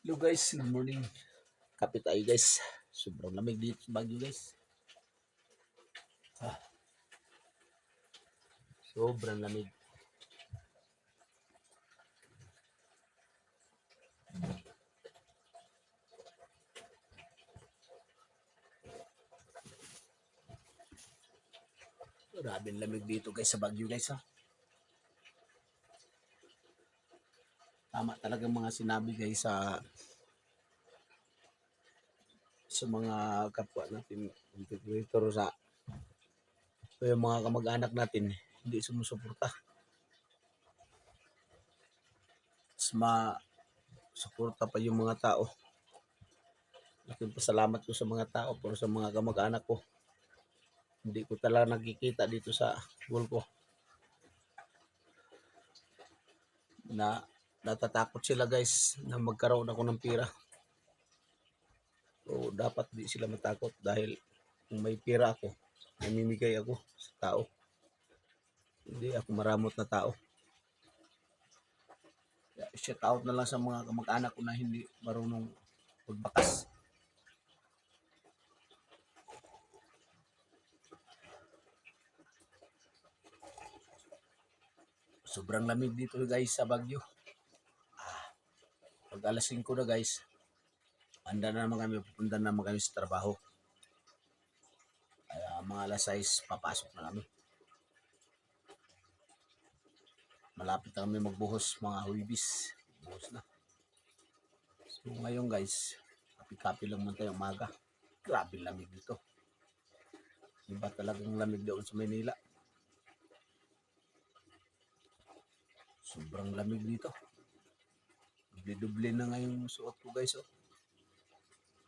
Hello guys, good morning. Kapit tayo guys. Sobrang lamig dito sa Baguio guys. Ah, sobrang lamig. Grabe lamig dito guys sa Baguio guys ha. Tama talaga mga sinabi guys sa mga kapwa natin dito sa yung mga kamag-anak natin hindi sumusuporta. Mas suporta pa yung mga tao. Laking pasalamat ko sa mga tao pero sa mga kamag-anak ko. Hindi ko talaga nakikita dito sa goal ko na natatakot sila guys na magkaroon ako ng pera. So, dapat di sila matakot dahil kung may pera ako, namimigay ako sa tao. Hindi ako maramot na tao. Shout out na lang sa mga kamag-anak ko na hindi marunong magbakas. Sobrang lamig dito guys sa Baguio. Pag alas 5 na guys, handa na naman kami, pupunta na naman kami sa trabaho. Kaya mga alas 6, papasok na kami. Malapit na kami magbuhos mga huibis. Buhos na. So ngayon guys, kapi-kapi lang muna tayo umaga. Grabe lamig dito. Iba talagang lamig doon sa Manila. Sobrang lamig dito. Duble-duble na nga yung suot ko guys. Oh.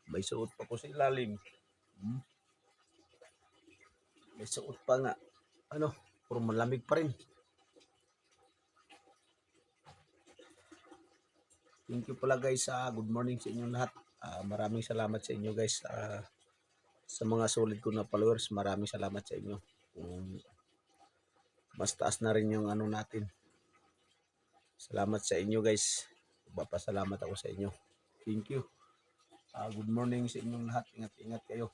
May suot pa ko sa ilalim. May suot pa nga. Ano, puro malamig pa rin. Thank you pala guys. Good morning sa inyong lahat. Maraming salamat sa inyo guys. Sa mga solid ko na followers, maraming salamat sa inyo. Mas taas na rin yung ano natin. Salamat sa inyo guys. Papasalamat ako sa inyo. Thank you. Good morning sa inyong lahat. Ingat-ingat kayo.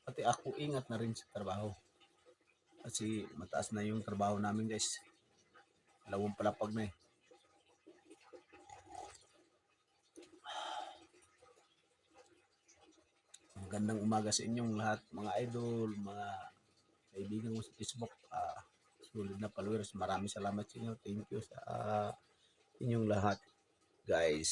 Pati ako ingat na rin sa trabaho. Kasi mataas na yung trabaho namin guys. 2 palapag na eh. Magandang umaga sa inyong lahat, mga idol, mga kaibigan ko sa Facebook. Sulit na followers. Maraming salamat sa inyo. Thank you sa inyong lahat, guys.